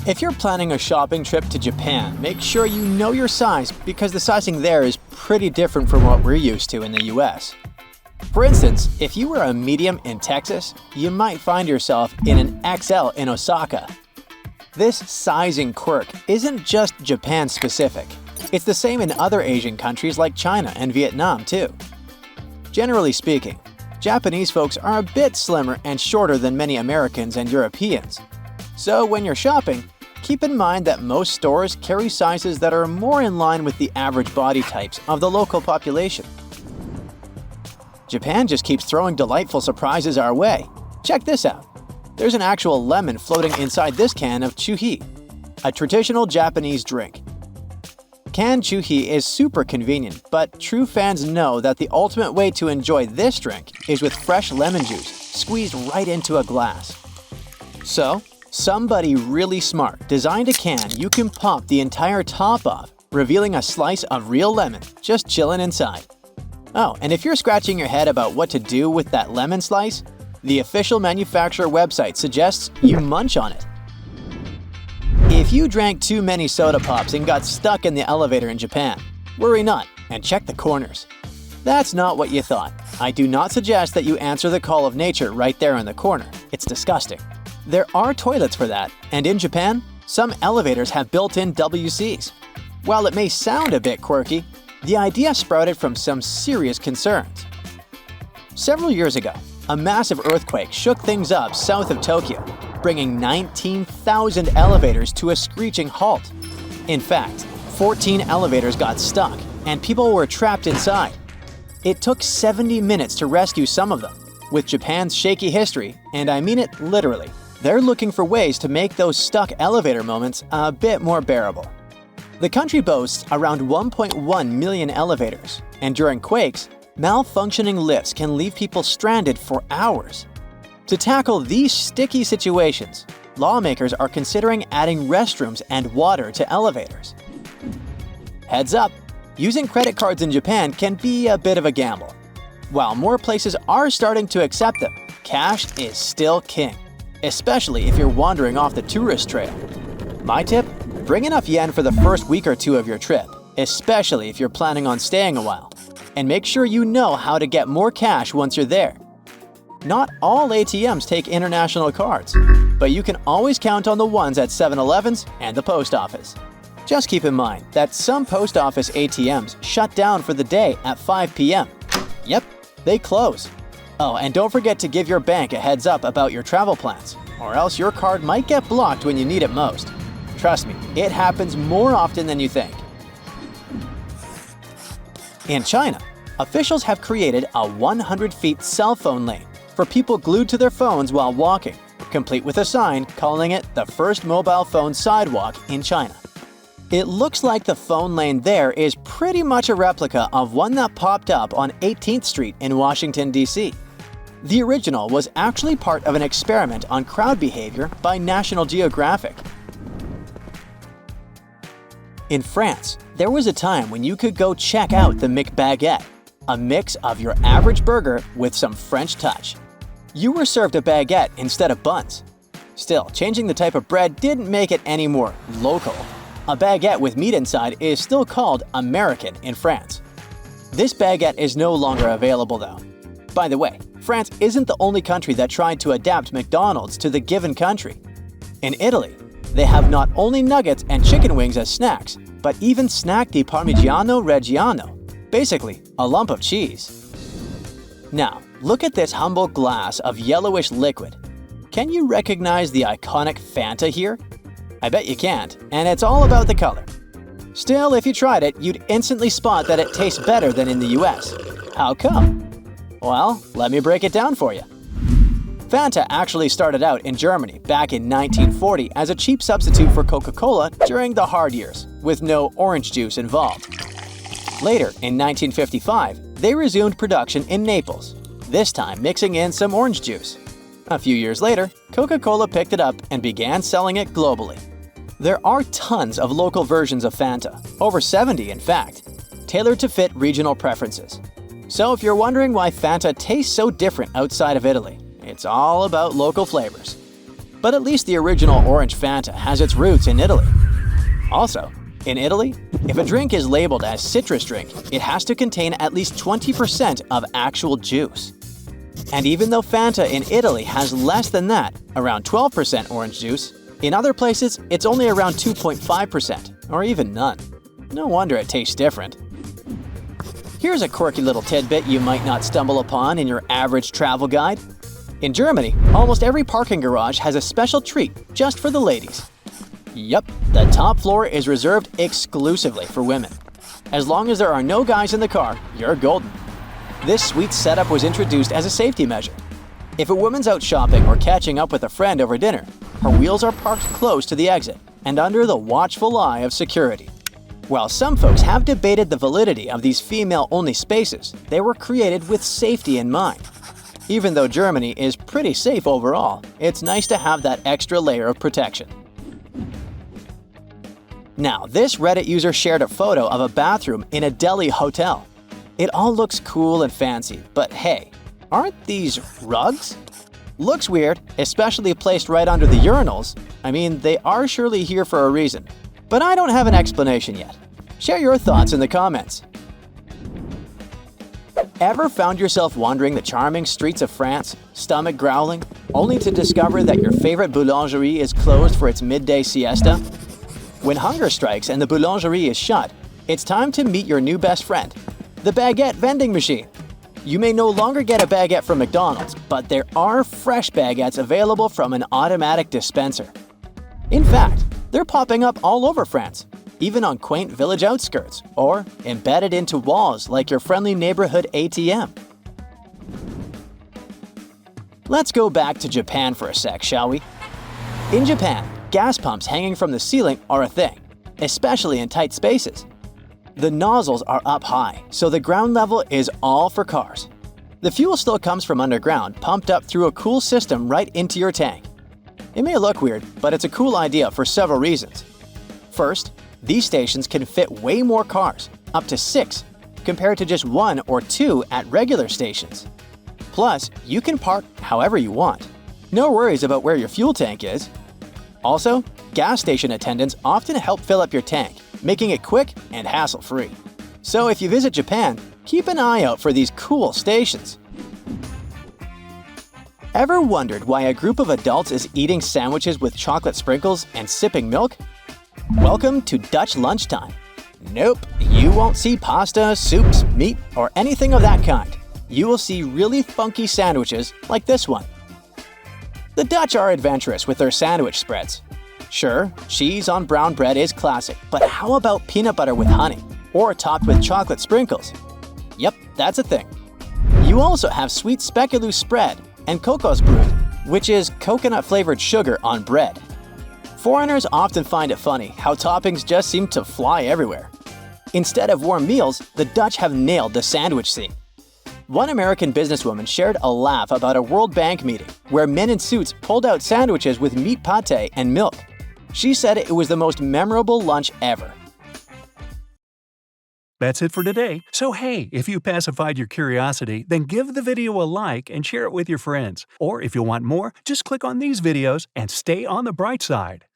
If you're planning a shopping trip to Japan, make sure you know your size because the sizing there is pretty different from what we're used to in the US. For instance, if you were a medium in Texas, you might find yourself in an XL in Osaka. This sizing quirk isn't just Japan-specific. It's the same in other Asian countries like China and Vietnam too. Generally speaking, Japanese folks are a bit slimmer and shorter than many Americans and Europeans. So when you're shopping, keep in mind that most stores carry sizes that are more in line with the average body types of the local population. Japan just keeps throwing delightful surprises our way. Check this out. There's an actual lemon floating inside this can of chuhi, a traditional Japanese drink. Canned chuhi is super convenient, but true fans know that the ultimate way to enjoy this drink is with fresh lemon juice squeezed right into a glass. So, somebody really smart designed a can you can pop the entire top off, revealing a slice of real lemon just chilling inside. Oh, and if you're scratching your head about what to do with that lemon slice, the official manufacturer website suggests you munch on it. If you drank too many soda pops and got stuck in the elevator in Japan, worry not and check the corners. That's not what you thought. I do not suggest that you answer the call of nature right there in the corner. It's disgusting. There are toilets for that, and in Japan, some elevators have built-in WCs. While it may sound a bit quirky, the idea sprouted from some serious concerns. Several years ago, a massive earthquake shook things up south of Tokyo, bringing 19,000 elevators to a screeching halt. In fact, 14 elevators got stuck, and people were trapped inside. It took 70 minutes to rescue some of them. With Japan's shaky history, and I mean it literally, they're looking for ways to make those stuck elevator moments a bit more bearable. The country boasts around 1.1 million elevators, and during quakes, malfunctioning lifts can leave people stranded for hours. To tackle these sticky situations, lawmakers are considering adding restrooms and water to elevators. Heads up, using credit cards in Japan can be a bit of a gamble. While more places are starting to accept them, cash is still king, especially if you're wandering off the tourist trail. My tip? Bring enough yen for the first week or two of your trip, especially if you're planning on staying a while. And make sure you know how to get more cash once you're there. Not all ATMs take international cards, but you can always count on the ones at 7-Elevens and the post office. Just keep in mind that some post office ATMs shut down for the day at 5 p.m. Yep, they close. Oh, and don't forget to give your bank a heads up about your travel plans, or else your card might get blocked when you need it most. Trust me, it happens more often than you think. In China, officials have created a 100-feet cell phone lane for people glued to their phones while walking, complete with a sign calling it the first mobile phone sidewalk in China. It looks like the phone lane there is pretty much a replica of one that popped up on 18th Street in Washington, D.C. The original was actually part of an experiment on crowd behavior by National Geographic. In France, there was a time when you could go check out the McBaguette, a mix of your average burger with some French touch. You were served a baguette instead of buns. Still, changing the type of bread didn't make it any more local. A baguette with meat inside is still called American in France. This baguette is no longer available though. By the way, France isn't the only country that tried to adapt McDonald's to the given country. In Italy, they have not only nuggets and chicken wings as snacks, but even snack di Parmigiano Reggiano, basically a lump of cheese. Now, look at this humble glass of yellowish liquid. Can you recognize the iconic Fanta here? I bet you can't, and it's all about the color. Still, if you tried it, you'd instantly spot that it tastes better than in the US. How come? Well, let me break it down for you. Fanta actually started out in Germany back in 1940 as a cheap substitute for Coca-Cola during the hard years, with no orange juice involved. Later, in 1955, they resumed production in Naples, this time mixing in some orange juice. A few years later, Coca-Cola picked it up and began selling it globally. There are tons of local versions of Fanta, over 70 in fact, tailored to fit regional preferences. So if you're wondering why Fanta tastes so different outside of Italy, it's all about local flavors. But at least the original orange Fanta has its roots in Italy. Also, in Italy, if a drink is labeled as citrus drink, it has to contain at least 20% of actual juice. And even though Fanta in Italy has less than that, around 12% orange juice, in other places it's only around 2.5%, or even none. No wonder it tastes different. Here's a quirky little tidbit you might not stumble upon in your average travel guide. In Germany, almost every parking garage has a special treat just for the ladies. Yup, the top floor is reserved exclusively for women. As long as there are no guys in the car, you're golden. This sweet setup was introduced as a safety measure. If a woman's out shopping or catching up with a friend over dinner, her wheels are parked close to the exit and under the watchful eye of security. While some folks have debated the validity of these female-only spaces, they were created with safety in mind. Even though Germany is pretty safe overall, it's nice to have that extra layer of protection. Now, this Reddit user shared a photo of a bathroom in a Delhi hotel. It all looks cool and fancy, but hey, aren't these rugs? Looks weird, especially placed right under the urinals. I mean, they are surely here for a reason. But I don't have an explanation yet. Share your thoughts in the comments. Ever found yourself wandering the charming streets of France, stomach growling, only to discover that your favorite boulangerie is closed for its midday siesta? When hunger strikes and the boulangerie is shut, it's time to meet your new best friend, the baguette vending machine. You may no longer get a baguette from McDonald's, but there are fresh baguettes available from an automatic dispenser. In fact, they're popping up all over France, even on quaint village outskirts, or embedded into walls like your friendly neighborhood ATM. Let's go back to Japan for a sec, shall we? In Japan, gas pumps hanging from the ceiling are a thing, especially in tight spaces. The nozzles are up high, so the ground level is all for cars. The fuel still comes from underground, pumped up through a cool system right into your tank. It may look weird, but it's a cool idea for several reasons. First, these stations can fit way more cars, up to 6, compared to just 1 or 2 at regular stations. Plus, you can park however you want. No worries about where your fuel tank is. Also, gas station attendants often help fill up your tank, making it quick and hassle-free. So if you visit Japan, keep an eye out for these cool stations. Ever wondered why a group of adults is eating sandwiches with chocolate sprinkles and sipping milk? Welcome to Dutch lunchtime. Nope, you won't see pasta, soups, meat, or anything of that kind. You will see really funky sandwiches like this one. The Dutch are adventurous with their sandwich spreads. Sure, cheese on brown bread is classic, but how about peanut butter with honey, or topped with chocolate sprinkles? Yep, that's a thing. You also have sweet speculoos spread and kokosbröd, which is coconut-flavored sugar on bread. Foreigners often find it funny how toppings just seem to fly everywhere. Instead of warm meals, the Dutch have nailed the sandwich scene. One American businesswoman shared a laugh about a World Bank meeting where men in suits pulled out sandwiches with meat pate and milk. She said it was the most memorable lunch ever. That's it for today. So hey, if you pacified your curiosity, then give the video a like and share it with your friends. Or if you want more, just click on these videos and stay on the bright side.